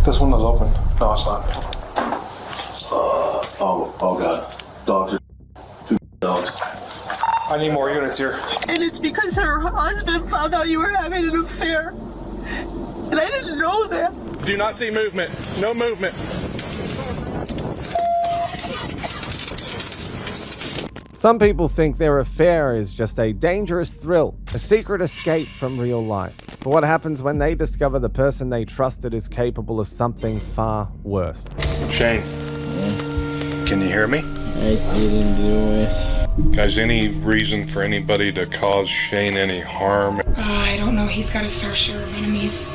This one is open. No, it's not. Oh God. Dogs are two dogs. I need more units here. And it's because her husband found out you were having an affair. And I didn't know that. Do not see movement. No movement. Some people think their affair is just a dangerous thrill, a secret escape from real life. But what happens when they discover the person they trusted is capable of something far worse? Shane, can you hear me? I didn't do it. Guys, any reason for anybody to cause Shane any harm? I don't know. He's got his fair share of enemies.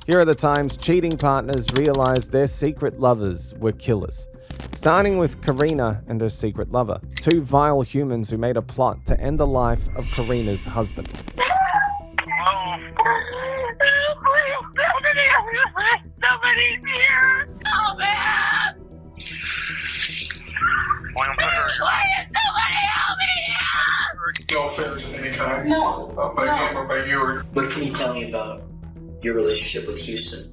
Here are the times cheating partners realized their secret lovers were killers. Starting with Karina and her secret lover, two vile humans who made a plot to end the life of Karina's husband. Somebody's here! Oh, man! Why did somebody help me here? No offense of any kind. No. By him or by you or... What can you tell me about your relationship with Houston?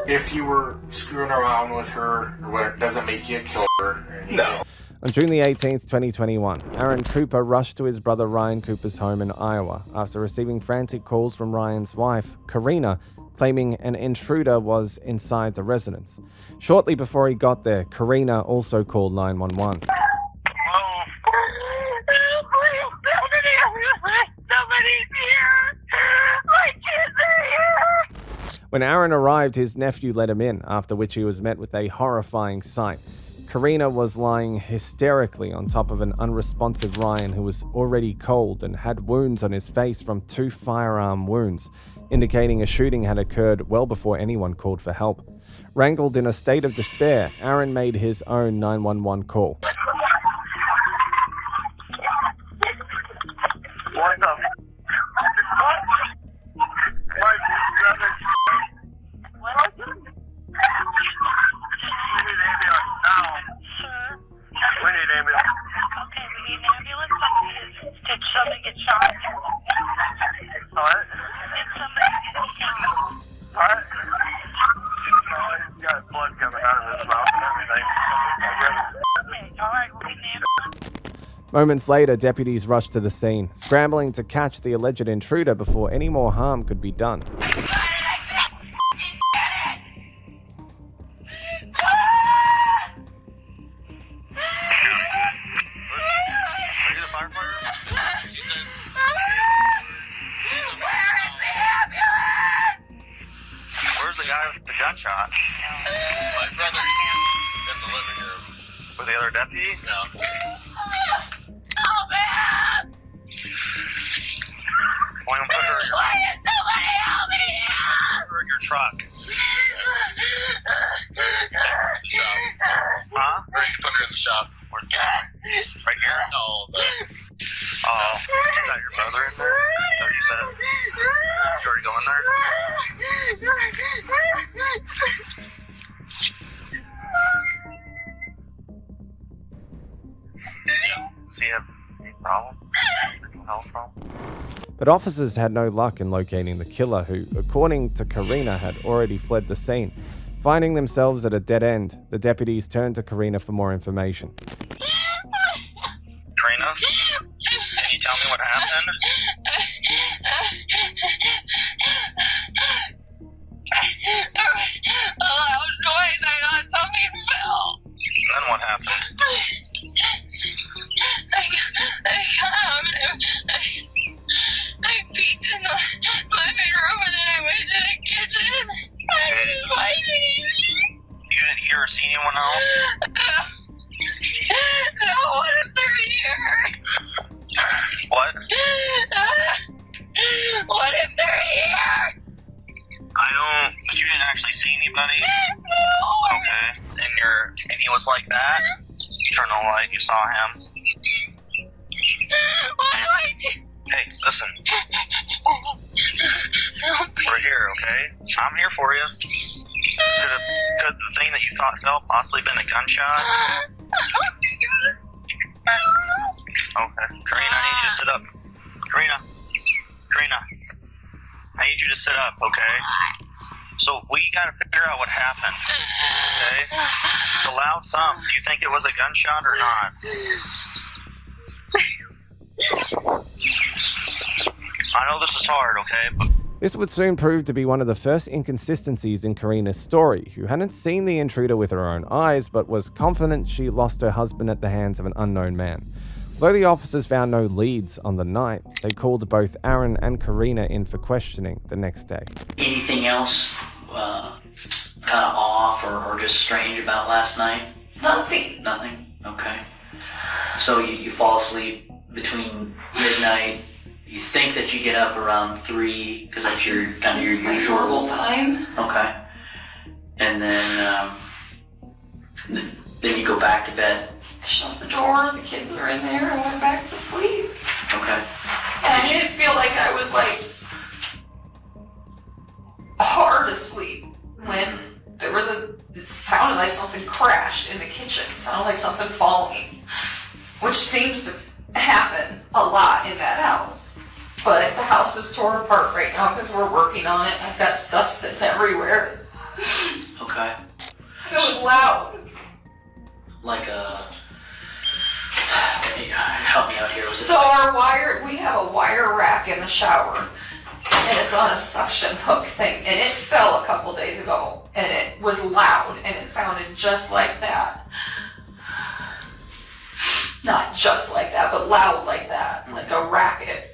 If you were screwing around with her, or whatever, doesn't make you a killer. No. On June the 18th, 2021, Aaron Cooper rushed to his brother Ryan Cooper's home in Iowa after receiving frantic calls from Ryan's wife, Karina, claiming an intruder was inside the residence. Shortly before he got there, Karina also called 911. Somebody's here! My kids are here! When Aaron arrived, his nephew let him in, after which he was met with a horrifying sight. Karina was lying hysterically on top of an unresponsive Ryan who was already cold and had wounds on his face from 2 firearm wounds, indicating a shooting had occurred well before anyone called for help. Wrangled in a state of despair, Aaron made his own 911 call. What's up? My brother. What? We need ambulance now. Sir? We need ambulance. Okay, we need an ambulance. Did somebody get shot? What? Did somebody get shot? What? He's got blood coming out of his mouth and everything. Okay, alright, we'll get an ambulance. Moments later, deputies rushed to the scene, scrambling to catch the alleged intruder before any more harm could be done. Where's the guy with the gunshot? My brother's in the living room. With the other deputy? No. Oh, man! Why don't put her in your... Why did somebody help me here? Put her in your truck. The shop. Huh? Or you put her in the shop. Right here? No, oh, is that your brother in there? Is that what you said? You already go in there? Yeah. Does he have any problem? Mental health problem? But officers had no luck in locating the killer who, according to Karina, had already fled the scene. Finding themselves at a dead end, the deputies turned to Karina for more information. Karina, can you tell me what happened? A loud noise. I thought something fell. Then what happened? I peeked in the living room and then I went to the kitchen. I was fighting. You didn't hear or see anyone else? No, what if they're here? What? What if they're here? But you didn't actually see anybody? No. Okay. And he was like that? You turned on the light, you saw him? What do I do? Hey, listen. We're here, okay? I'm here for you. Could the thing that you thought fell possibly been a gunshot? Okay. Karina, I need you to sit up. Karina, I need you to sit up, okay? So we gotta figure out what happened, okay? The loud thump, do you think it was a gunshot or not? I know this is hard, okay? But This would soon prove to be one of the first inconsistencies in Karina's story, who hadn't seen the intruder with her own eyes, but was confident she lost her husband at the hands of an unknown man. Though the officers found no leads on the night, they called both Aaron and Karina in for questioning the next day. Anything else kind of off or just strange about last night? Nothing. Nothing? Okay. So you fall asleep between midnight. You think that you get up around 3 because that's your kind of your usual normal time. Okay. And then you go back to bed. I shut the door, the kids are in there, I went back to sleep. Okay. And I didn't feel like I was like hard asleep when it sounded like something crashed in the kitchen. It sounded like something falling, which seems to happen a lot in that house. But the house is torn apart right now because we're working on it. I've got stuff sitting everywhere. Okay. It was loud. Like a... Help me out here. Was it So we have a wire rack in the shower, and it's on a suction hook thing, and it fell a couple days ago, and it was loud, and it sounded just like that. Not just like that, but loud like that, like a racket.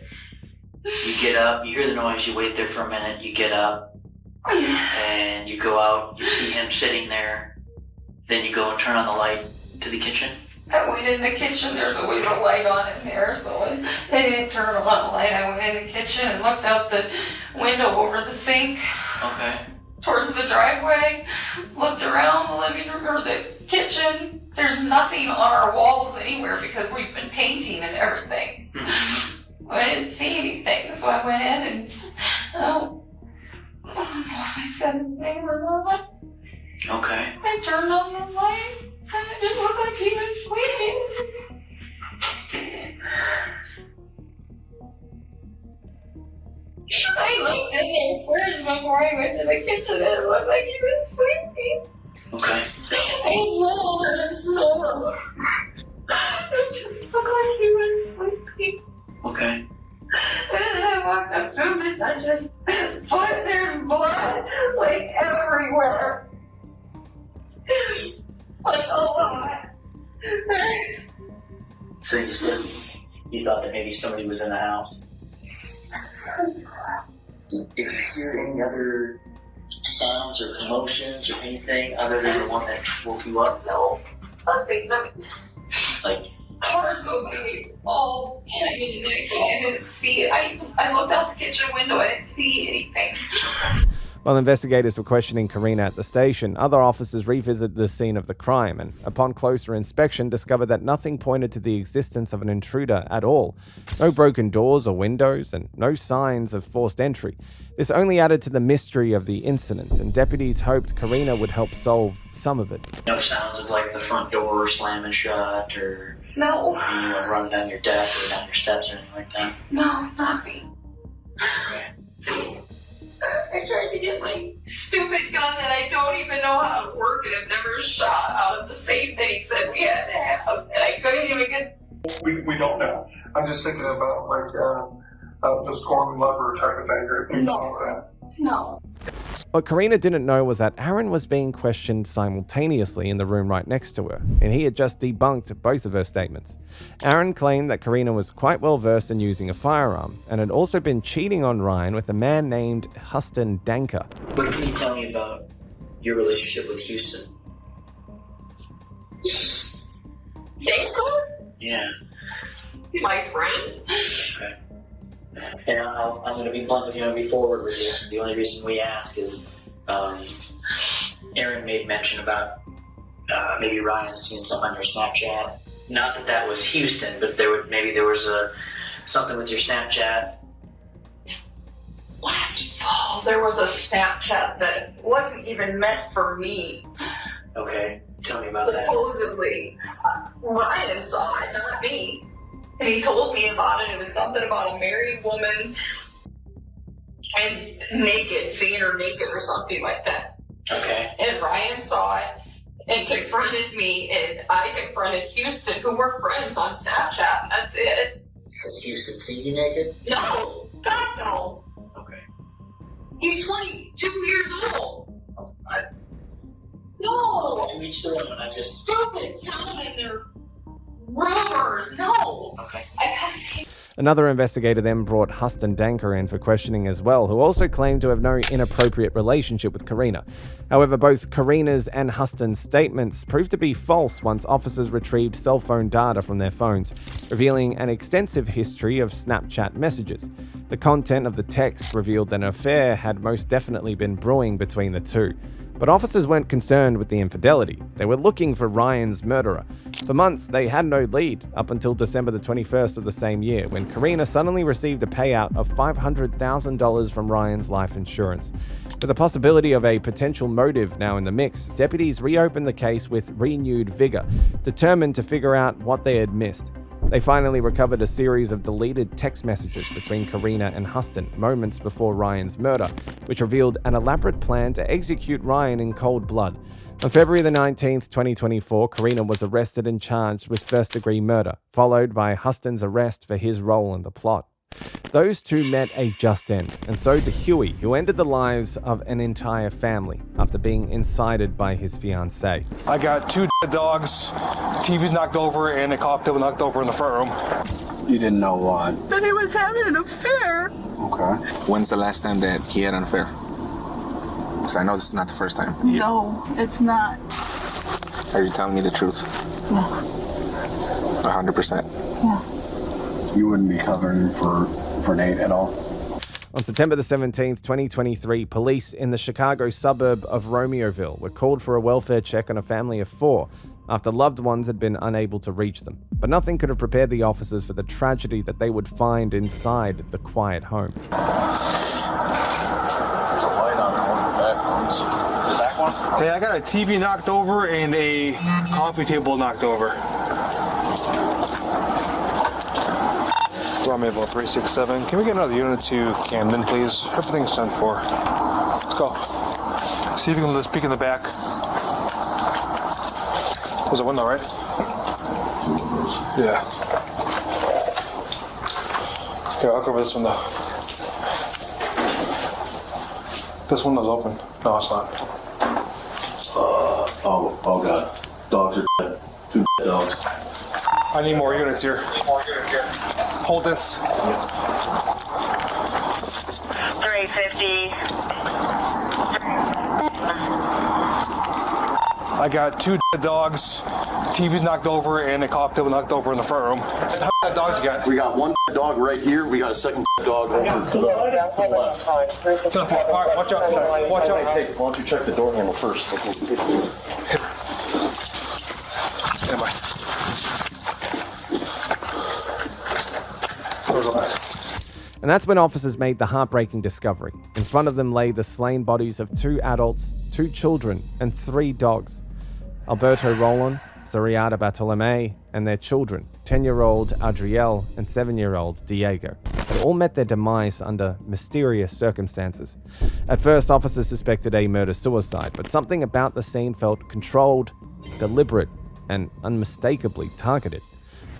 You get up, you hear the noise, you wait there for a minute, you get up, and you go out, you see him sitting there, then you go and turn on the light to the kitchen. I went in the kitchen, there's always a light on in there, so I didn't turn on the light. I went in the kitchen and looked out the window over the sink. Okay. Towards the driveway, looked around the living room or the kitchen. There's nothing on our walls anywhere because we've been painting and everything. I didn't see anything, so I went in and I don't know if I said anything or not. Okay. I turned on the light and it just looked like he was sleeping. I looked in there first before I went to the kitchen and it looked like he was sleeping. Okay. I went over and snore. It just looked like he was sleeping. Okay. And then I walked up to him and I just put their blood like everywhere. Like a lot. So you said you thought that maybe somebody was in the house? Did you hear any other sounds or commotions or anything other than the one that woke you up? No, nothing. Like cars go by all time in the night. I didn't see it. I looked out the kitchen window. I didn't see anything. While investigators were questioning Karina at the station, other officers revisited the scene of the crime and, upon closer inspection, discovered that nothing pointed to the existence of an intruder at all. No broken doors or windows, and no signs of forced entry. This only added to the mystery of the incident, and deputies hoped Karina would help solve some of it. no sounds of like the front door slamming shut or No. anyone running down your deck or down your steps or anything like that? No, nothing. Okay. I tried to get my stupid gun that I don't even know how to work and have never shot out of the safe that he said we had to have, and I couldn't even get. We don't know. I'm just thinking about like the scorn lover type of thing or things like that. No. What Karina didn't know was that Aaron was being questioned simultaneously in the room right next to her, and he had just debunked both of her statements. Aaron claimed that Karina was quite well versed in using a firearm, and had also been cheating on Ryan with a man named Huston Danker. What can you tell me about your relationship with Houston? Danko? Yeah. My friend? Okay. And I'm going to be blunt with you and be forward with you. The only reason we ask is Aaron made mention about maybe Ryan seeing something on your Snapchat. Not that that was Houston, but there was something with your Snapchat. Last fall, there was a Snapchat that wasn't even meant for me. Okay, tell me about that. Supposedly, Ryan saw it, not me. And he told me about it. It was something about a married woman and naked, seeing her naked or something like that. Okay. And Ryan saw it and confronted me, and I confronted Houston, who were friends on Snapchat, and that's it. Has Houston seen you naked? No, God no. Okay. He's 22 years old. I, No. to each their own. I'm just. Stupid telling their rumors. No. Okay. I gotta Another investigator then brought Huston Danker in for questioning as well, who also claimed to have no inappropriate relationship with Karina. However, both Karina's and Huston's statements proved to be false once officers retrieved cell phone data from their phones, revealing an extensive history of Snapchat messages. The content of the text revealed that an affair had most definitely been brewing between the two. But officers weren't concerned with the infidelity. They were looking for Ryan's murderer. For months, they had no lead, up until December the 21st of the same year, when Karina suddenly received a payout of $500,000 from Ryan's life insurance. With the possibility of a potential motive now in the mix, deputies reopened the case with renewed vigor, determined to figure out what they had missed. They finally recovered a series of deleted text messages between Karina and Huston moments before Ryan's murder, which revealed an elaborate plan to execute Ryan in cold blood. On February the 19th, 2024, Karina was arrested and charged with first-degree murder, followed by Huston's arrest for his role in the plot. Those two met a just end, and so did Huey, who ended the lives of an entire family after being incited by his fiancée. I got 2 dead dogs, TV's knocked over, and a cocktail knocked over in the front room. You didn't know what? That he was having an affair. Okay. When's the last time that he had an affair? Because I know this is not the first time. No, it's not. Are you telling me the truth? No. 100%. Yeah. You wouldn't be covering for Nate at all? On September the 17th, 2023, police in the Chicago suburb of Romeoville were called for a welfare check on a family of 4 after loved ones had been unable to reach them. But nothing could have prepared the officers for the tragedy that they would find inside the quiet home. There's a light on one of the back ones. The back one? Hey, I got a TV knocked over and a coffee table knocked over. Romeoville 367. Can we get another unit to Camden, please? Everything's 10-4. Let's go. See if you can speak in the back. There's a window, right? Yeah. Okay, I'll cover this window. This window's open. No, it's not. Oh god. Dogs are dead. 2 dead dogs. I need more units here. Hold this. 350. I got 2 dead dogs, TV's knocked over, and a cocktail knocked over in the front room. How many dogs you got? We got 1 dead dog right here. We got a 2nd dead dog over to the left. All right, watch out. Watch out. Hey, why don't you check the door handle first? Stand by. Door's open. And that's when officers made the heartbreaking discovery. In front of them lay the slain bodies of 2 adults, 2 children, and 3 dogs. Alberto Roland, Zuriata Bartolome, and their children, 10-year-old Adriel and 7-year-old Diego, had all met their demise under mysterious circumstances. At first, officers suspected a murder-suicide, but something about the scene felt controlled, deliberate, and unmistakably targeted.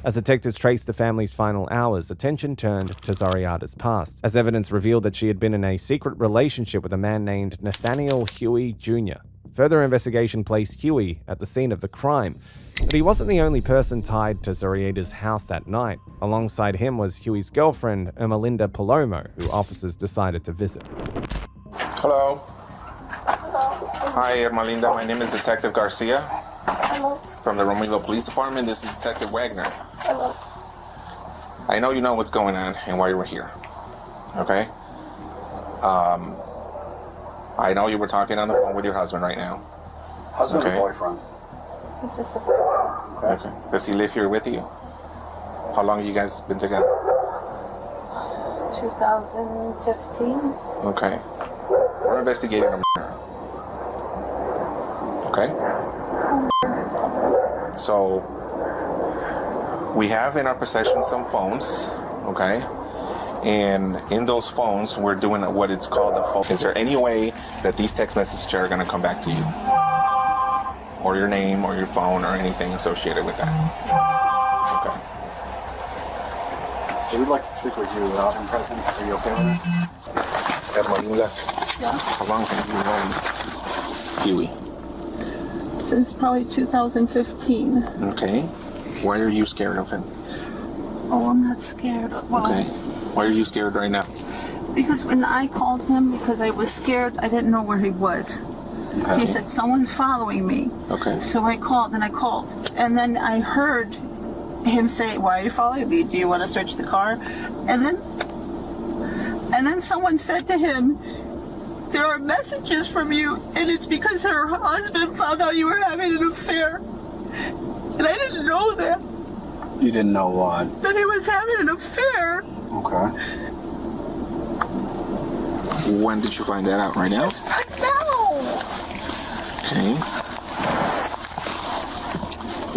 As detectives traced the family's final hours, attention turned to Zuriata's past, as evidence revealed that she had been in a secret relationship with a man named Nathaniel Huey Jr. Further investigation placed Huey at the scene of the crime, but he wasn't the only person tied to Zuriata's house that night. Alongside him was Huey's girlfriend, Ermelinda Palomo, who officers decided to visit. Hello. Hi, Ermelinda. My name is Detective Garcia. Hello. From the Romeoville Police Department. This is Detective Wagner. Hello. I know you know what's going on and why you were here. Okay? I know you were talking on the phone with your husband right now. Husband Okay. or boyfriend? He's just a boyfriend. Okay. Does he live here with you? How long have you guys been together? 2015. Okay. We're investigating a murder. Okay? So, We have in our possession some phones, okay? And in those phones, we're doing what it's called a phone. Is there any way that these text messages are going to come back to you? Or your name, or your phone, or anything associated with that? Okay. We'd like to speak with you without him present. Are you okay with that? How long you left? Yeah. How long have you known Huey? Since probably 2015. Okay. Why are you scared of him? Oh, I'm not scared. Well, Okay. Why are you scared right now? because when I called him, because I was scared, I didn't know where he was. Okay. He said, someone's following me. Okay. So I called. And then I heard him say, why are you following me? Do you want to search the car? And then someone said to him, there are messages from you, and it's because her husband found out you were having an affair. And I didn't know that. You didn't know what? That he was having an affair. Okay. When did you find that out? Right now? Just right now. Okay.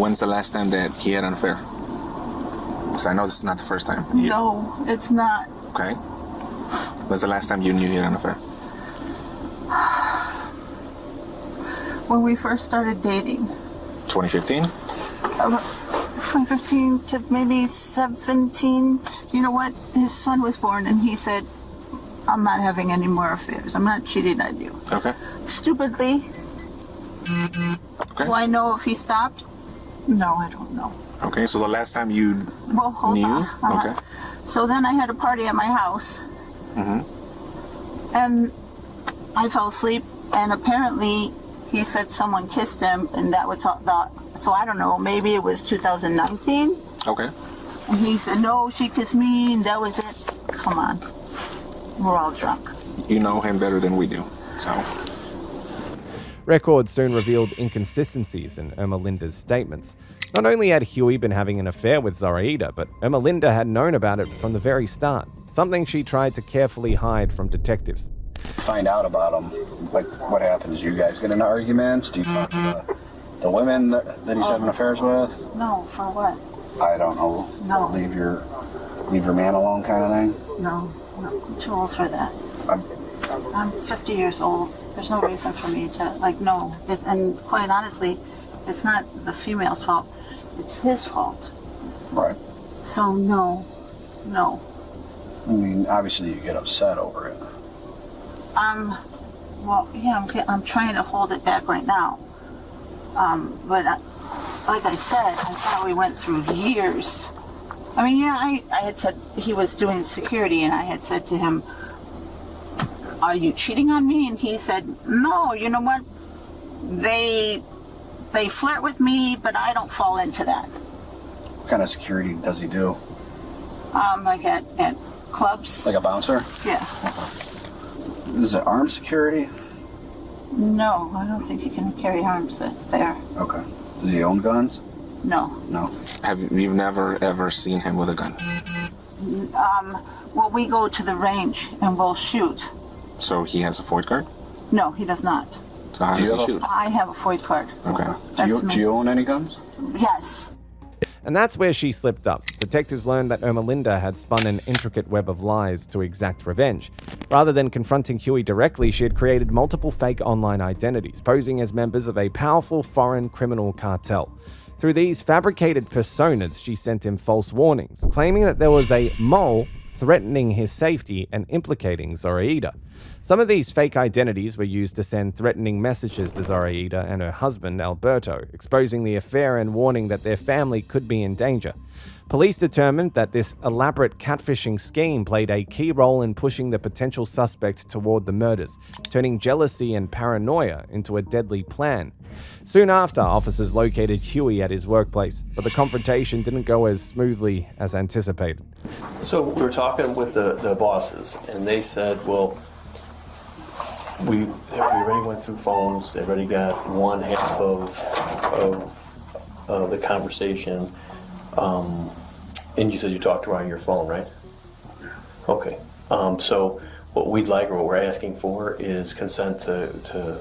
When's the last time that he had an affair? Because I know this is not the first time. No, it's not. Okay. When's the last time you knew he had an affair? When we first started dating. 2015? 2015 to maybe 17. You know what? His son was born and he said, I'm not having any more affairs. I'm not cheating on you. Okay. Stupidly. Okay. Do I know if he stopped? No, I don't know. Okay, so the last time you Hold knew? on. Okay. So then I had a party at my house. Mm-hmm. And I fell asleep, and apparently he said someone kissed him, and that was so I don't know, maybe it was 2019. Okay. And he said, no, she kissed me, and that was it. Come on. We're all drunk. You know him better than we do, so. Records soon revealed inconsistencies in Ermelinda's statements. Not only had Huey been having an affair with Zoraida, but Ermelinda had known about it from the very start, something she tried to carefully hide from detectives. Find out about him. Like, what happens? You guys get into arguments? Do you talk to the women that he's having affairs with? No, for what? I don't know. No. Leave your man alone kind of thing? No, I'm too old for that. I'm 50 years old. There's no reason for me to, no. And quite honestly, it's not the female's fault. It's his fault. Right. So, no. I mean, obviously you get upset over it. Well, yeah, I'm trying to hold it back right now. But like I said, I thought we went through years. I mean, yeah, I had said he was doing security, and I had said to him, are you cheating on me? And he said, no, you know what? They flirt with me, but I don't fall into that. What kind of security does he do? Like at clubs. Like a bouncer? Yeah. Is it armed security? No, I don't think you can carry arms there. Okay. Does he own guns? No. No. You've never ever seen him with a gun? Well, we go to the range and we'll shoot. So he has a FOID card? No, he does not. So how does he shoot? I have a FOID card. Okay. Do you own any guns? Yes. And that's where she slipped up. Detectives learned that Ermelinda had spun an intricate web of lies to exact revenge. Rather than confronting Huey directly, she had created multiple fake online identities, posing as members of a powerful foreign criminal cartel. Through these fabricated personas, she sent him false warnings, claiming that there was a mole threatening his safety and implicating Zoraida. Some of these fake identities were used to send threatening messages to Zoraida and her husband, Alberto, exposing the affair and warning that their family could be in danger. Police determined that this elaborate catfishing scheme played a key role in pushing the potential suspect toward the murders, turning jealousy and paranoia into a deadly plan. Soon after, officers located Huey at his workplace, but the confrontation didn't go as smoothly as anticipated. So we were talking with the bosses, and they said, well, we already went through phones, they already got one half of the conversation, and you said you talked to her on your phone, right? Okay. So what we'd like, or what we're asking for, is consent to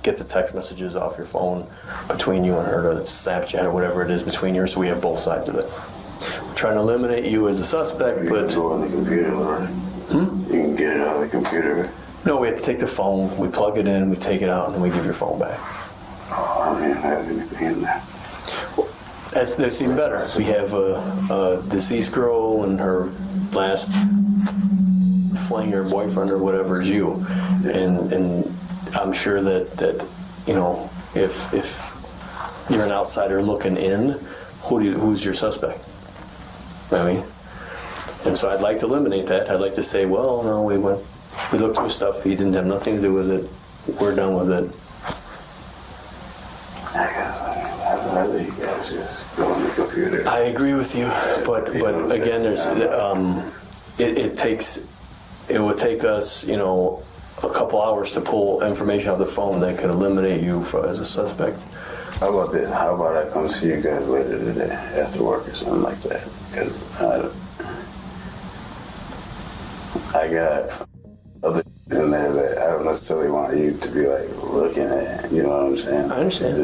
get the text messages off your phone between you and her, or Snapchat or whatever it is between you, so we have both sides of it. We're trying to eliminate you as a suspect, but it's all on the computer, right? You can get it on the computer. No, we have to take the phone, we plug it in, we take it out, and then we give your phone back. Oh, I didn't have anything in there. That's even better. We have a deceased girl and her last fling or boyfriend or whatever is you, and I'm sure that you know, if you're an outsider looking in, who's your suspect? I mean, and so I'd like to eliminate that. I'd like to say, well, no, we looked through stuff. He didn't have nothing to do with it. We're done with it. I guess I'd rather you guys just go on the computer. I agree with you, but again, there's it would take us, you know, a couple hours to pull information off the phone that could eliminate you as a suspect. How about this? How about I come see you guys later today after work or something like that? Because I got other in there that I don't necessarily want you to be like looking at. You know what I'm saying? I understand.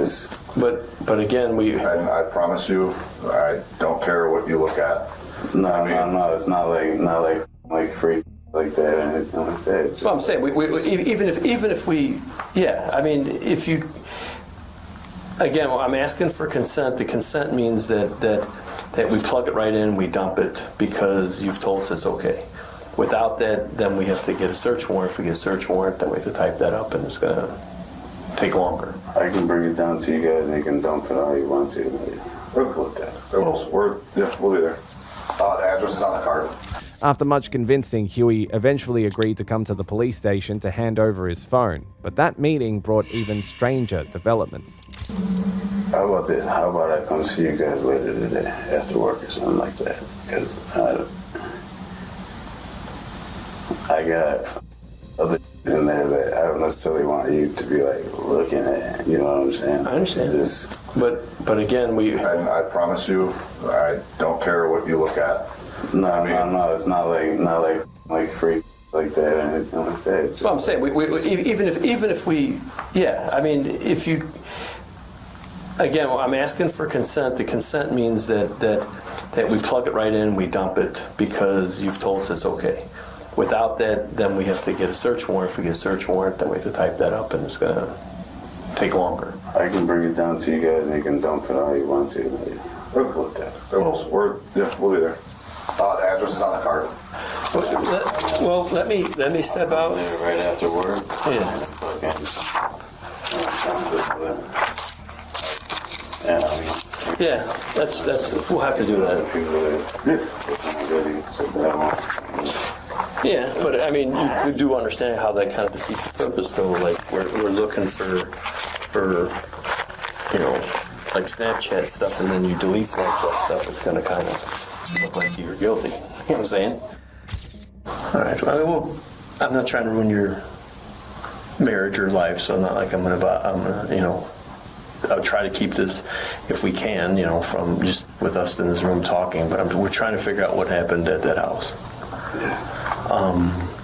But again, I promise you, I don't care what you look at. No. It's not like free like that or anything like that. Just, well, I'm saying even if we, yeah. I mean, if you. Again, I'm asking for consent. The consent means that we plug it right in, we dump it because you've told us it's okay. Without that, then we have to get a search warrant. If we get a search warrant, then we have to type that up, and it's going to take longer. I can bring it down to you guys, and you can dump it all you want to. We're cool with that. We'll be there. The address is on the card. After much convincing, Huey eventually agreed to come to the police station to hand over his phone, but that meeting brought even stranger developments. How about this? How about I come see you guys later today after work or something like that? Because I got other in there that I don't necessarily want you to be like looking at. You know what I'm saying? I understand. But again, I promise you, I don't care what you look at. No. It's not like free like that or anything like that. Just, well, I'm saying even if we, yeah. I mean, if you. Again, I'm asking for consent. The consent means that we plug it right in, we dump it because you've told us it's okay. Without that, then we have to get a search warrant. If we get a search warrant, then we have to type that up, and it's going to take longer. I can bring it down to you guys, and you can dump it all you want to. We're cool with that. We'll be there. The address is on the card. Well, let me step out. Right after work. Yeah, that's we'll have to do that. Yeah, but I mean, you do understand how that kind of defeats the purpose, though. Like we're looking for you know, like Snapchat stuff, and then you delete Snapchat stuff. It's going to kind of look like you're guilty. You know what I'm saying? All right. I mean, well, I'm not trying to ruin your marriage or life, so not like I'm gonna, you know. I'll try to keep this, if we can, you know, from just with us in this room talking. But we're trying to figure out what happened at that house.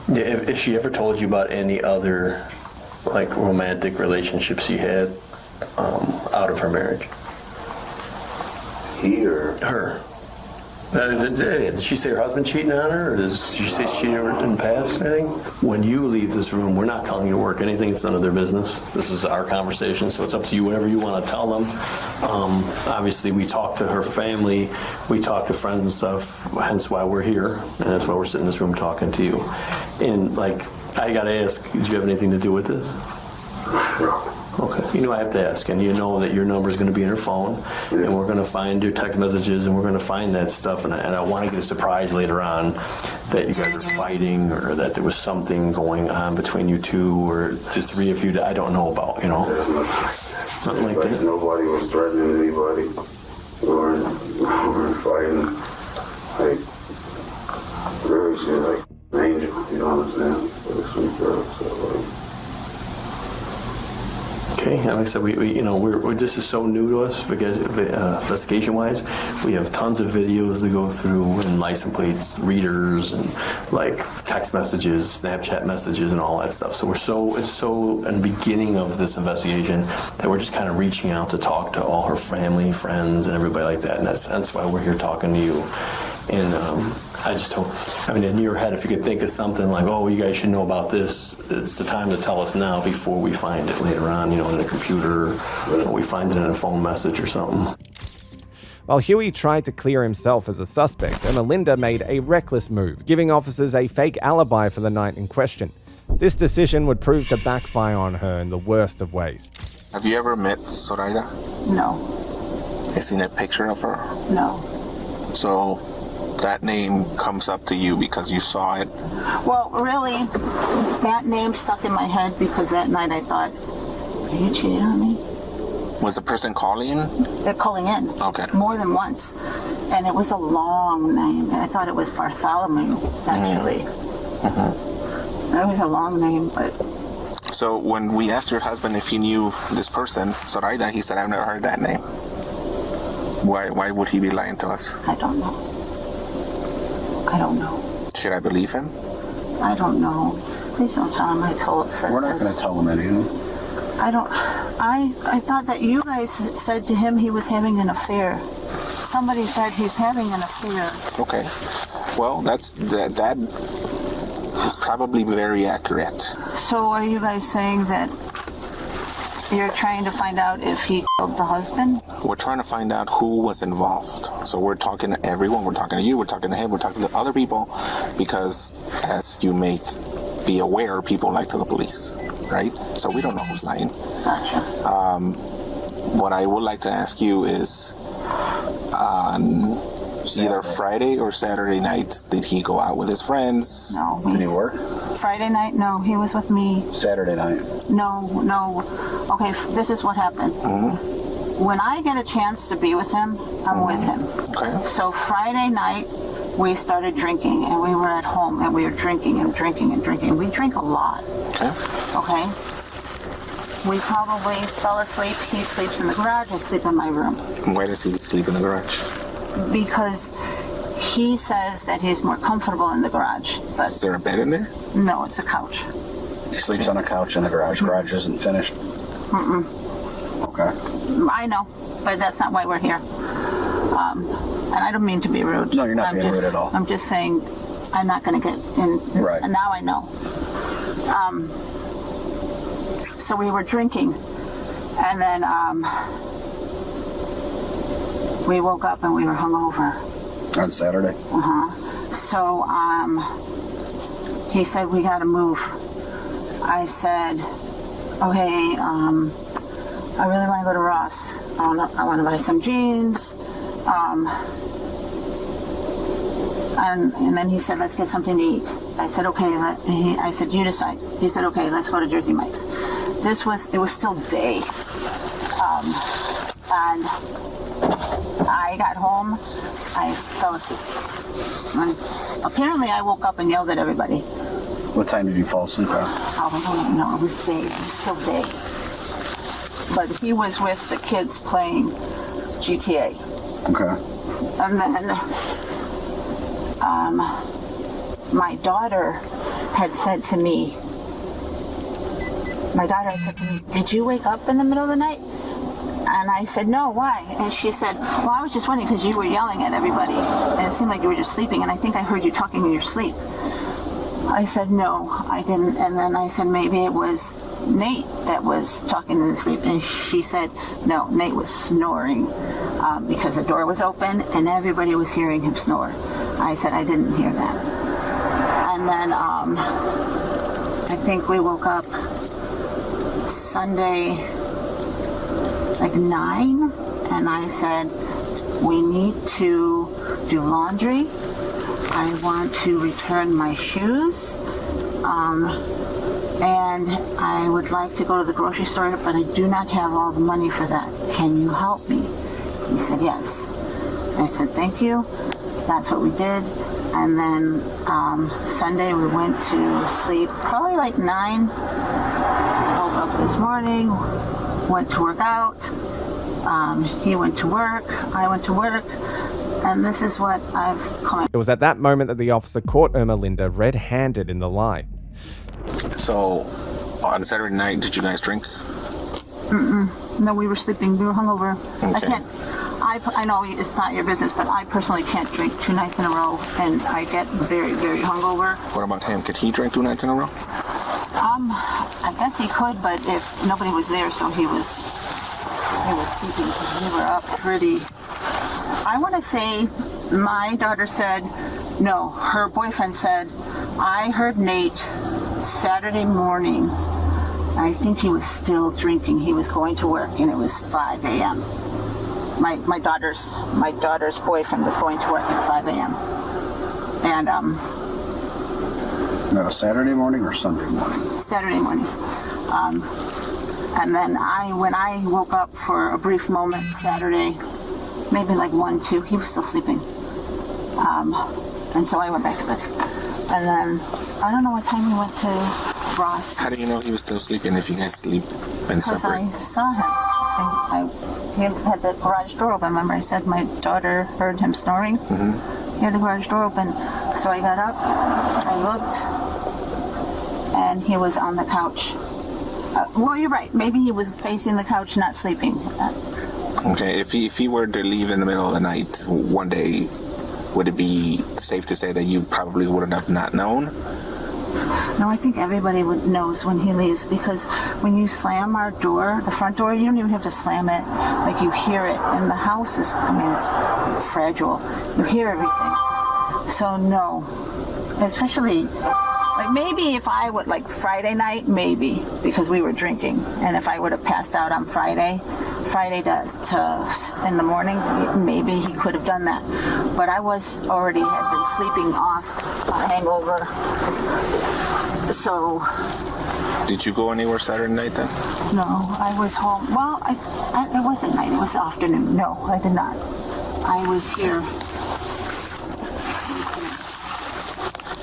Has she ever told you about any other, like, romantic relationships she had out of her marriage? He or her? Did she say her husband cheating on her, or does she say she cheated in the past or anything? When you leave this room, we're not telling you to work anything. It's none of their business. This is our conversation, so it's up to you, whatever you want to tell them. Obviously, we talk to her family, we talk to friends and stuff, hence why we're here, and that's why we're sitting in this room talking to you. And, like, I got to ask, did you have anything to do with this? No. Okay. You know I have to ask, and you know that your number is going to be in her phone, and we're going to find your text messages, and we're going to find that stuff, and I want to get a surprise later on that you guys are fighting, or that there was something going on between you two, or just three of you that I don't know about, you know? Something like that. Nobody was threatening anybody, or fighting. Like, really, she's like an angel, you know what I'm saying? Like a sweet girl, so like. Okay, like I said, we're this is so new to us investigation-wise. We have tons of videos to go through and license plates, readers, and like text messages, Snapchat messages, and all that stuff. So it's so in the beginning of this investigation that we're just kind of reaching out to talk to all her family, friends, and everybody like that. And that's why we're here talking to you. And I just hope, in your head, if you could think of something like, oh, you guys should know about this, it's the time to tell us now before we find it later on, in the computer, or we find it in a phone message or something. While Huey tried to clear himself as a suspect, Melinda made a reckless move, giving officers a fake alibi for the night in question. This decision would prove to backfire on her in the worst of ways. Have you ever met Zoraida? No. You seen a picture of her? No. So that name comes up to you because you saw it? Well, really, that name stuck in my head because that night I thought, are you cheating on me? Was the person calling in? They're calling in. Okay. More than once. And it was a long name. I thought it was Bartholomew, actually. It was a long name, but... So when we asked your husband if he knew this person, Zoraida, he said, I've never heard that name. Why would he be lying to us? I don't know. Should I believe him? I don't know. Please don't tell him I said We're not going to tell him anything. I thought that you guys said to him he was having an affair. Somebody said he's having an affair. Okay. Well, that is probably very accurate. So are you guys saying that you're trying to find out if he killed the husband? We're trying to find out who was involved. So we're talking to everyone. We're talking to you. We're talking to him. We're talking to other people because, as you may be aware, people lie to the police, right? So we don't know who's lying. Gotcha. What I would like to ask you is, either Friday or Saturday night, did he go out with his friends? No. Did he work? Friday night? No, he was with me. Saturday night? No. Okay, this is what happened. When I get a chance to be with him, I'm with him. Okay. So Friday night, we started drinking, and we were at home, and we were drinking and drinking and drinking. We drink a lot. Okay? We probably fell asleep. He sleeps in the garage. I sleep in my room. Why does he sleep in the garage? Because he says that he's more comfortable in the garage. But is there a bed in there? No, it's a couch. He sleeps on a couch in the garage. Garage isn't finished. Okay. I know, but that's not why we're here. And I don't mean to be rude. No, you're not being rude at all. I'm just saying I'm not going to get in. Right. And now I know. So we were drinking, and then we woke up and we were hungover. On Saturday? So he said, we got to move. I said, okay, I really want to go to Ross. I want to buy some jeans. And then he said, let's get something to eat. I said, okay. I said, you decide. He said, okay, let's go to Jersey Mike's. It was still day. And I got home. I fell asleep. And apparently I woke up and yelled at everybody. What time did you fall asleep at? Oh, I don't know. It was day. It was still day. But he was with the kids playing GTA. Okay. And then my daughter had said to me, did you wake up in the middle of the night? And I said, no, why? And she said, well, I was just wondering because you were yelling at everybody. And it seemed like you were just sleeping. And I think I heard you talking in your sleep. I said, no, I didn't. And then I said, maybe it was Nate that was talking in his sleep. And she said, no, Nate was snoring because the door was open and everybody was hearing him snore. I said, I didn't hear that. And then I think we woke up Sunday like 9, and I said, we need to do laundry. I want to return my shoes. And I would like to go to the grocery store, but I do not have all the money for that. Can you help me? He said, yes. I said, thank you. That's what we did. And then Sunday we went to sleep probably like 9. Woke up this morning, went to work out. He went to work. I went to work. And this is what I've come. It was at that moment that the officer caught Irma Linda red-handed in the lie. So, on Saturday night, did you guys drink? No, we were sleeping. We were hungover. Okay. I know it's not your business, but I personally can't drink 2 nights in a row, and I get very, very hungover. What about him? Could he drink 2 nights in a row? I guess he could, but if nobody was there, so he was sleeping because we were up pretty. I want to say my daughter said, no, her boyfriend said, I heard Nate Saturday morning. I think he was still drinking. He was going to work, and it was 5 a.m. My daughter's boyfriend was going to work at 5 a.m. And No, Saturday morning or Sunday morning? Saturday morning. And then when I woke up for a brief moment Saturday, maybe like 1, 2, he was still sleeping. And so I went back to bed. And then I don't know what time we went to Ross. How do you know he was still sleeping if you guys sleep and Because separate? I saw him. He had the garage door open. Remember I said my daughter heard him snoring? He had the garage door open. So I got up, I looked, and he was on the couch. Well, you're right. Maybe he was facing the couch, not sleeping. Okay, if he were to leave in the middle of the night one day, would it be safe to say that you probably would have not known? No, I think everybody knows when he leaves, because when you slam our door, the front door, you don't even have to slam it. Like, you hear it, and the house is, it's fragile. You hear everything. So no, especially, like, maybe if I would, like, Friday night, maybe, because we were drinking, and if I would have passed out on Friday in the morning, maybe he could have done that. But I had been sleeping off a hangover. So. Did you go anywhere Saturday night then? No, I was home. Well, it wasn't night, it was afternoon. No, I did not. I was here.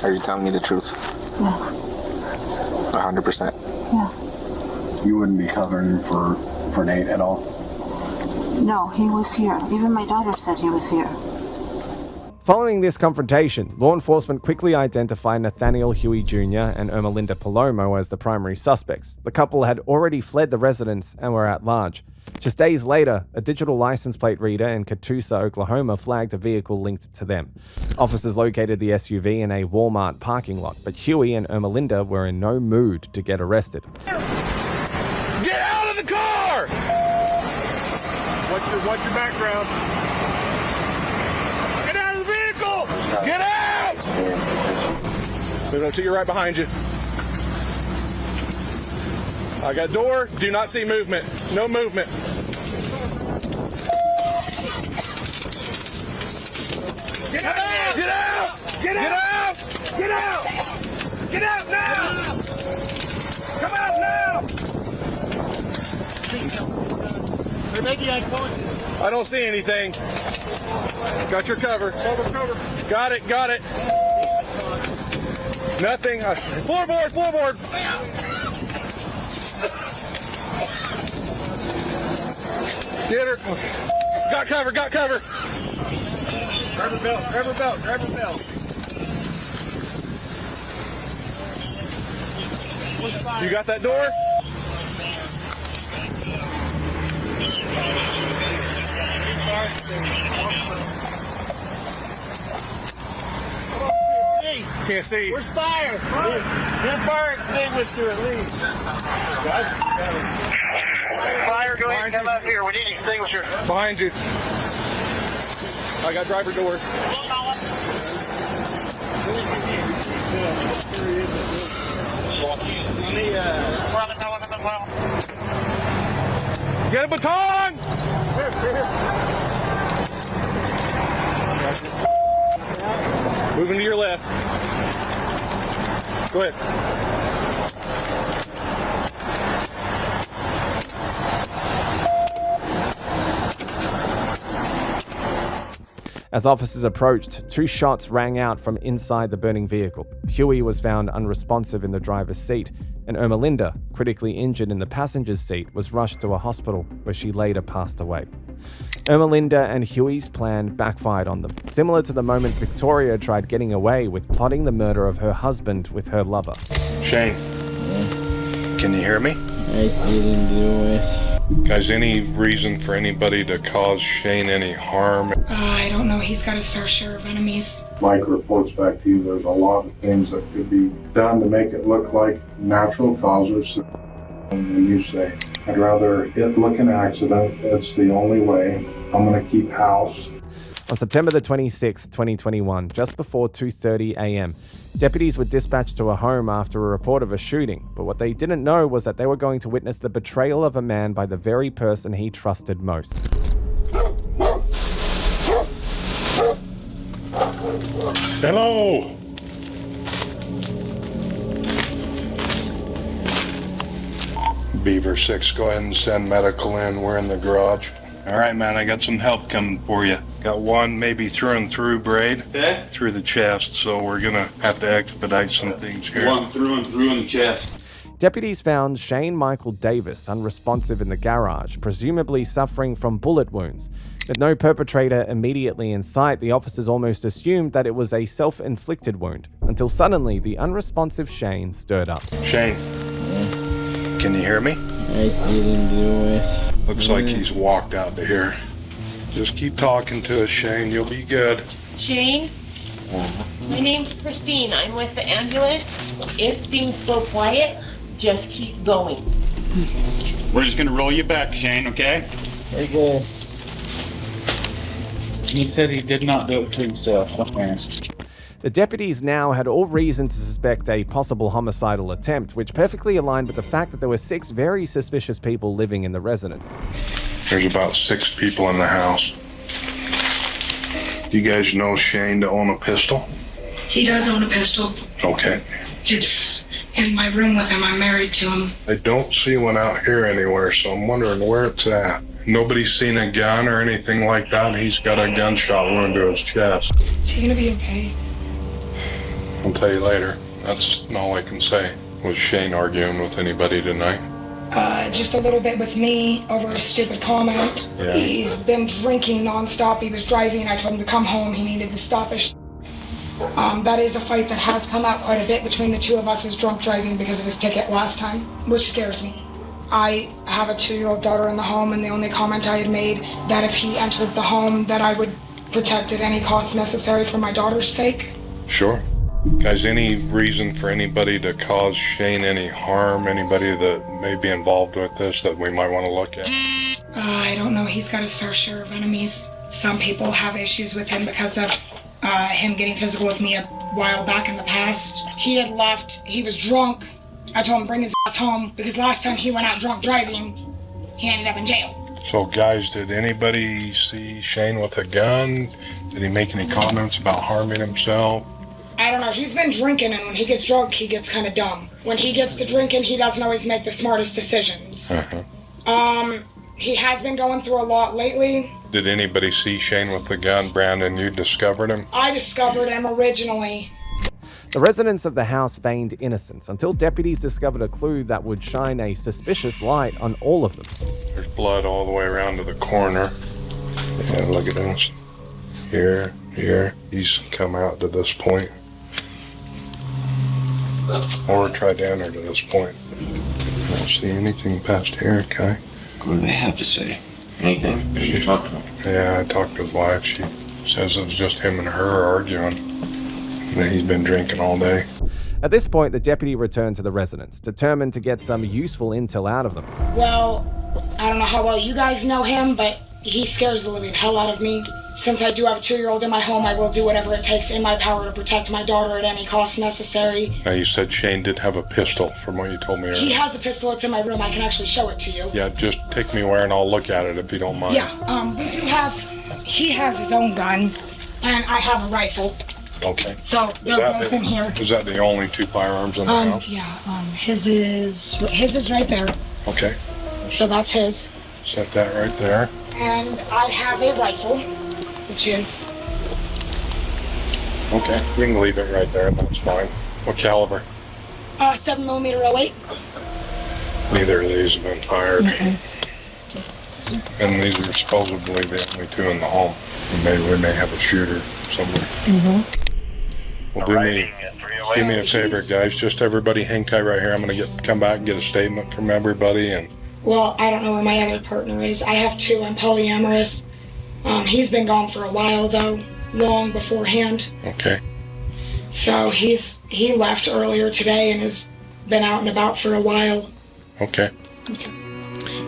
Are you telling me the truth? Yeah. 100%? Yeah. You wouldn't be covering for Nate at all? No, he was here. Even my daughter said he was here. Following this confrontation, law enforcement quickly identified Nathaniel Huey Jr. and Irma Linda Palomo as the primary suspects. The couple had already fled the residence and were at large. Just days later, a digital license plate reader in Catoosa, Oklahoma flagged a vehicle linked to them. Officers located the SUV in a Walmart parking lot, but Huey and Irma Linda were in no mood to get arrested. Get out of the car! What's your background? Get out of the vehicle! Get out! Move up to your right behind you. I got door. Do not see movement. No movement. Get out! Get out! Get out! Get out! Get out now! Come out now! They're making eye contact. I don't see anything. Got your cover. Cover. Got it. Nothing. Floorboard. Get her. Got cover. Grab her belt. You got that door? Can't see. Where's fire? Get fire extinguisher at least. Fire, go ahead and come up here. We need an extinguisher. Behind you. I got driver door. Get a baton! Moving to your left. Go ahead. As officers approached, 2 shots rang out from inside the burning vehicle. Huey was found unresponsive in the driver's seat, and Ermelinda, critically injured in the passenger's seat, was rushed to a hospital where she later passed away. Ermelinda and Huey's plan backfired on them, similar to the moment Victoria tried getting away with plotting the murder of her husband with her lover. Shane, can you hear me? I didn't do it. Guys, any reason for anybody to cause Shane any harm? I don't know. He's got his fair share of enemies. Mike reports back to you there's a lot of things that could be done to make it look like natural causes. And you say, I'd rather it look an accident. It's the only way. I'm going to keep house. On September the 26th, 2021, just before 2:30 a.m., deputies were dispatched to a home after a report of a shooting, but what they didn't know was that they were going to witness the betrayal of a man by the very person he trusted most. Hello! Beaver 6, go ahead and send medical in. We're in the garage. All right, man, I got some help coming for you. Got one maybe through and through braid through the chest, so we're gonna have to expedite some things here. One through and through in the chest. Deputies found Shane Michael Davis unresponsive in the garage, presumably suffering from bullet wounds. With no perpetrator immediately in sight, the officers almost assumed that it was a self-inflicted wound, until suddenly the unresponsive Shane stirred up. Shane, can you hear me? I didn't do it. Looks like he's walked out to here. Just keep talking to us, Shane. You'll be good. Shane? My name's Christine. I'm with the ambulance. If things go quiet, just keep going. We're just gonna roll you back, Shane, okay? Okay. He said he did not do it to himself. Okay. The deputies now had all reason to suspect a possible homicidal attempt, which perfectly aligned with the fact that there were 6 very suspicious people living in the residence. There's about 6 people in the house. You guys know Shane to own a pistol? He does own a pistol. Okay. It's in my room with him. I'm married to him. I don't see one out here anywhere, so I'm wondering where it's at. Nobody's seen a gun or anything like that. He's got a gunshot wound to his chest. Is he gonna be okay? I'll tell you later. That's all I can say. Was Shane arguing with anybody tonight? Just a little bit with me over a stupid comment. Yeah. He's been drinking nonstop. He was driving. I told him to come home. He needed to stop his. That is a fight that has come out quite a bit between the two of us, is drunk driving because of his ticket last time, which scares me. I have a 2-year-old daughter in the home, and the only comment I had made that if he entered the home that I would protect at any cost necessary for my daughter's sake. Sure. Guys, any reason for anybody to cause Shane any harm? Anybody that may be involved with this that we might want to look at? I don't know. He's got his fair share of enemies. Some people have issues with him because of him getting physical with me a while back in the past. He had left. He was drunk. I told him bring his ass home because last time he went out drunk driving, he ended up in jail. So, guys, did anybody see Shane with a gun? Did he make any comments about harming himself? I don't know. He's been drinking, and when he gets drunk, he gets kind of dumb. When he gets to drinking, he doesn't always make the smartest decisions. He has been going through a lot lately. Did anybody see Shane with the gun? Brandon, you discovered him? I discovered him originally. The residents of the house feigned innocence until deputies discovered a clue that would shine a suspicious light on all of them. There's blood all the way around to the corner. Yeah, look at this. Here. He's come out to this point. Or tried to enter to this point. I don't see anything past here, Kai. What do they have to say? Anything? Did you talk to him? Yeah, I talked to his wife. She says it was just him and her arguing. That he's been drinking all day. At this point, the deputy returned to the residence, determined to get some useful intel out of them. Well, I don't know how well you guys know him, but he scares the living hell out of me. Since I do have a 2-year-old in my home, I will do whatever it takes in my power to protect my daughter at any cost necessary. Now, you said Shane did have a pistol, from what you told me earlier. He has a pistol. It's in my room. I can actually show it to you. Yeah, just take me where and I'll look at it if you don't mind. Yeah, we do have... He has his own gun, and I have a rifle. Okay. So they're both in here. Is that the only 2 firearms in the house? Yeah, his is right there. Okay. So that's his. Set that right there. And I have a rifle, which is... Okay, you can leave it right there, that's fine. What caliber? 7mm 08. Neither of these have been fired. Mm-mm. And these are supposedly the only two in the home. Maybe we may have a shooter somewhere. Well, do me a favor, guys. Just everybody hang tight right here. I'm going to come back and get a statement from everybody. And Well, I don't know where my other partner is. I have two. I'm polyamorous. He's been gone for a while, though, long beforehand. Okay. So he left earlier today and has been out and about for a while. Okay.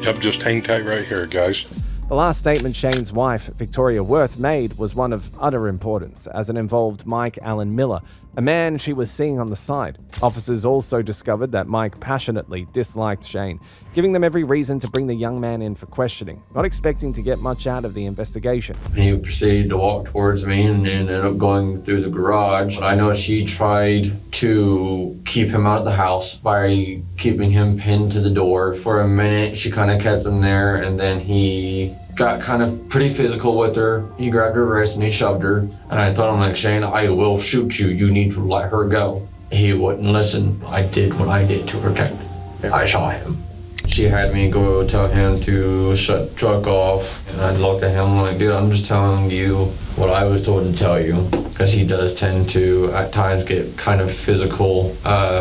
Yep, just hang tight right here, guys. The last statement Shane's wife, Victoria Worth, made was one of utter importance, as it involved Mike Allen Miller, a man she was seeing on the side. Officers also discovered that Mike passionately disliked Shane, giving them every reason to bring the young man in for questioning, not expecting to get much out of the investigation. He proceeded to walk towards me and ended up going through the garage. I know she tried to keep him out of the house by keeping him pinned to the door. For a minute, she kind of kept him there, and then he got kind of pretty physical with her. He grabbed her wrist and he shoved her. And I told him, like, Shane, I will shoot you. You need to let her go. He wouldn't listen. I did what I did to protect him. I shot him. She had me go tell him to shut the truck off. And I looked at him like, dude, I'm just telling you what I was told to tell you. Because he does tend to, at times, get kind of physical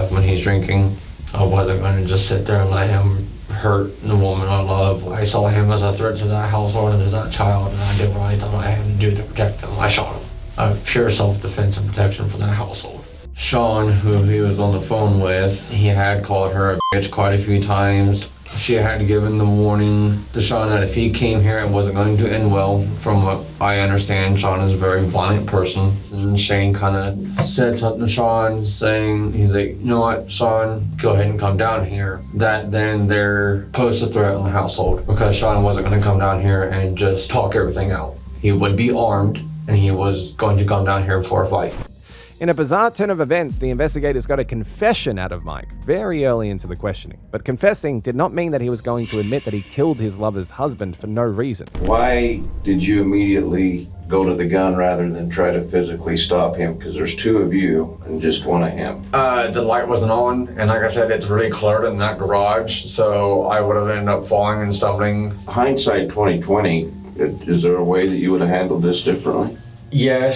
when he's drinking. I wasn't going to just sit there and let him hurt the woman I love. I saw him as a threat to that household and to that child, and I did what I thought I had to do to protect him. I shot him. Pure self-defense and protection for that household. Sean, who he was on the phone with, he had called her a bitch quite a few times. She had given the warning to Sean that if he came here, it wasn't going to end well. From what I understand, Sean is a very violent person. And Shane kind of said something to Sean, saying, he's like, you know what, Sean, go ahead and come down here. That then there posed a threat on the household, because Sean wasn't going to come down here and just talk everything out. He would be armed, and he was going to come down here for a fight. In a bizarre turn of events, the investigators got a confession out of Mike very early into the questioning. But confessing did not mean that he was going to admit that he killed his lover's husband for no reason. Why did you immediately go to the gun rather than try to physically stop him? Because there's two of you and just one of him. The light wasn't on, and like I said, it's really cluttered in that garage, so I would have ended up falling and stumbling. Hindsight 2020, is there a way that you would have handled this differently? Yes.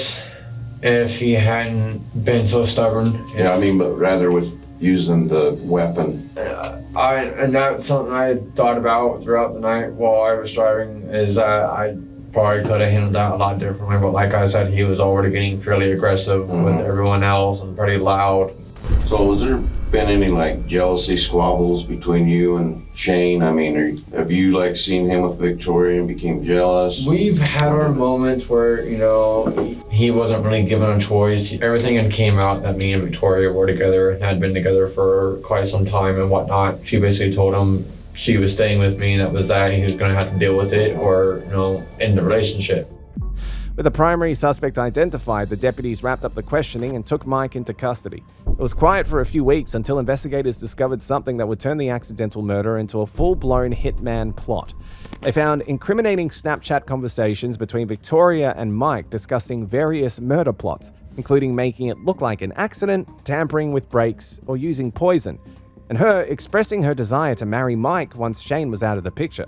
If he hadn't been so stubborn. Yeah, I mean, but rather with using the weapon. And that's something I thought about throughout the night while I was driving, is that I probably could have handled that a lot differently. But like I said, he was already getting fairly aggressive with everyone else and pretty loud. So has there been any, like, jealousy squabbles between you and Shane? I mean, have you, like, seen him with Victoria and became jealous? We've had our moments where, you know, he wasn't really given a choice. Everything had came out that me and Victoria were together and had been together for quite some time and whatnot. She basically told him she was staying with me, and that was that. He was going to have to deal with it or, you know, end the relationship. With the primary suspect identified, the deputies wrapped up the questioning and took Mike into custody. It was quiet for a few weeks until investigators discovered something that would turn the accidental murder into a full-blown hitman plot. They found incriminating Snapchat conversations between Victoria and Mike discussing various murder plots, including making it look like an accident, tampering with brakes, or using poison, and her expressing her desire to marry Mike once Shane was out of the picture.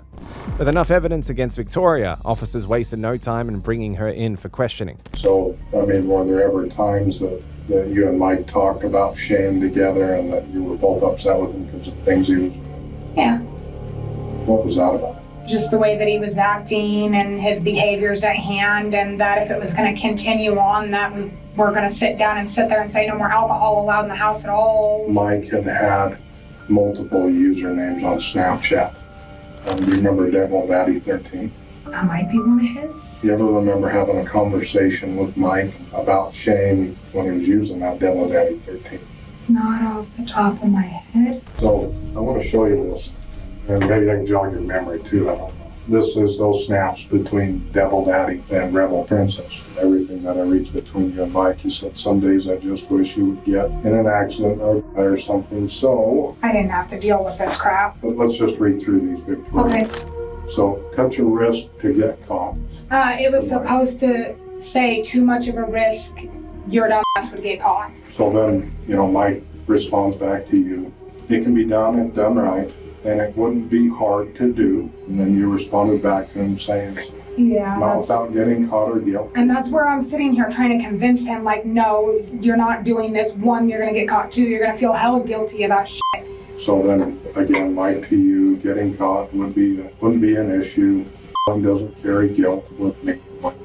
With enough evidence against Victoria, officers wasted no time in bringing her in for questioning. So, I mean, were there ever times that you and Mike talked about Shane together and that you were both upset with him because of things he was... Yeah. What was that about? Just the way that he was acting and his behaviors at hand, and that if it was going to continue on, that we were going to sit down and sit there and say no more alcohol allowed in the house at all. Mike had multiple usernames on Snapchat. Do you remember Devil Daddy 13? That might be one of his. You ever remember having a conversation with Mike about Shane when he was using that Devil Daddy 13? Not off the top of my head. So, I want to show you this, and maybe I can jog your memory too, I don't know. This is those snaps between Devil Daddy and Rebel Princess. Everything that I reached between you and Mike, he said, some days I just wish you would get in an accident or something, so... I didn't have to deal with this crap. But let's just read through these, Victoria. Okay. So, cut your wrist to get caught. It was supposed to say too much of a risk, your dumb ass would get caught. So then, you know, Mike responds back to you. It can be done if done right, and it wouldn't be hard to do. And then you responded back to him saying, Yeah. not without getting caught or guilty. And that's where I'm sitting here trying to convince him, like, no, you're not doing this. One, you're going to get caught. Two, you're going to feel hella guilty about shit. So then, again, like to you, getting caught wouldn't be an issue. One doesn't carry guilt with me. One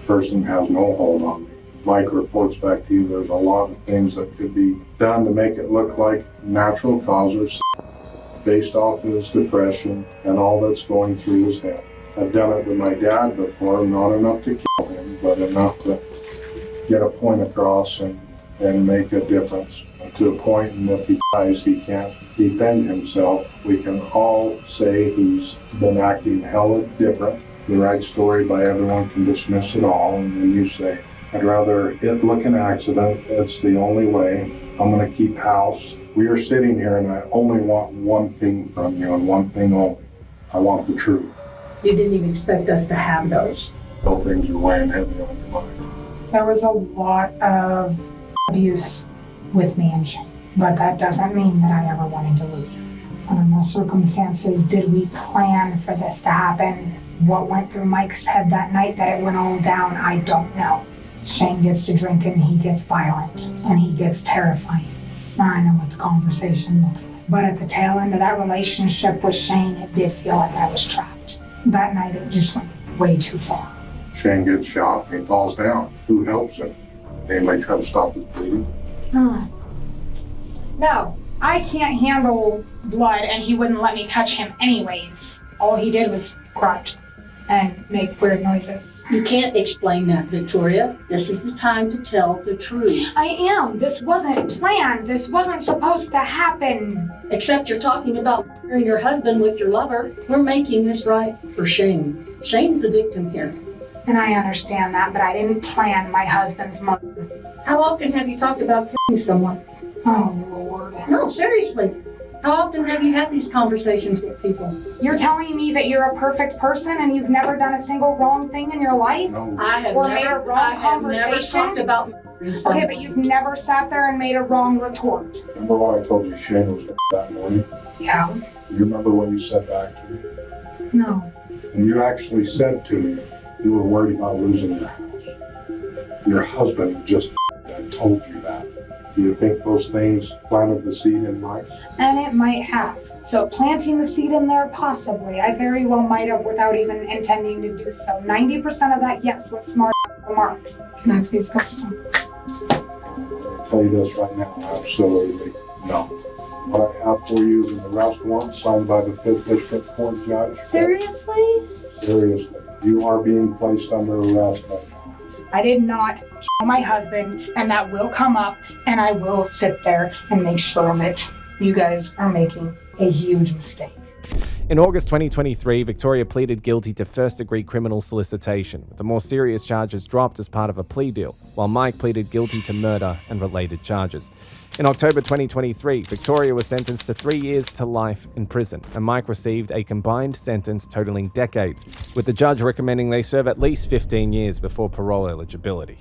person has no hold on me. Mike reports back to you there's a lot of things that could be done to make it look like natural causes based off of his depression and all that's going through his head. I've done it with my dad before, not enough to kill him, but enough to get a point across and make a difference. And to a point, and if he dies, he can't defend himself. We can all say he's been acting hella different. The right story by everyone can dismiss it all, and then you say, I'd rather it look an accident. It's the only way. I'm going to keep house. We are sitting here, and I only want one thing from you, and one thing only. I want the truth. You didn't even expect us to have those. Those things are weighing heavy on your mind. There was a lot of abuse with me and Shane, but that doesn't mean that I ever wanted to lose him. Under no circumstances did we plan for this to happen. What went through Mike's head that night that it went all down, I don't know. Shane gets to drinking, he gets violent, and he gets terrifying. I know what the conversation looks like. But at the tail end of that relationship with Shane, it did feel like I was trapped. That night, it just went way too far. Shane gets shot, he falls down. Who helps him? Anybody try to stop his bleeding? No, I can't handle blood, and he wouldn't let me touch him anyways. All he did was grunt and make weird noises. You can't explain that, Victoria. This is the time to tell the truth. I am. This wasn't planned. This wasn't supposed to happen. Except you're talking about murdering your husband with your lover. We're making this right for Shane. Shane's the victim here. And I understand that, but I didn't plan my husband's murder. How often have you talked about killing someone? Oh, Lord. No, seriously. How often have you had these conversations with people? You're telling me that you're a perfect person and you've never done a single wrong thing in your life? No. I have never talked about. Okay, but you've never sat there and made a wrong retort. Remember when I told you Shane was that morning? Yeah. You remember what you said back to me? No. And you actually said to me you were worried about losing your house. Your husband just told you that. Do you think those things planted the seed in Mike? And it might have. So planting the seed in there, possibly. I very well might have without even intending to do so. 90% of that, yes, was smart remarks. That's disgusting. I'll tell you this right now, absolutely no. What I have for you is an arrest warrant signed by the 5th District Court Judge. Seriously? Seriously. You are being placed under arrest right now. I did not kill my husband, and that will come up, and I will sit there and make sure of it. You guys are making a huge mistake. In August 2023, Victoria pleaded guilty to first-degree criminal solicitation, with the more serious charges dropped as part of a plea deal, while Mike pleaded guilty to murder and related charges. In October 2023, Victoria was sentenced to 3 years to life in prison, and Mike received a combined sentence totaling decades, with the judge recommending they serve at least 15 years before parole eligibility.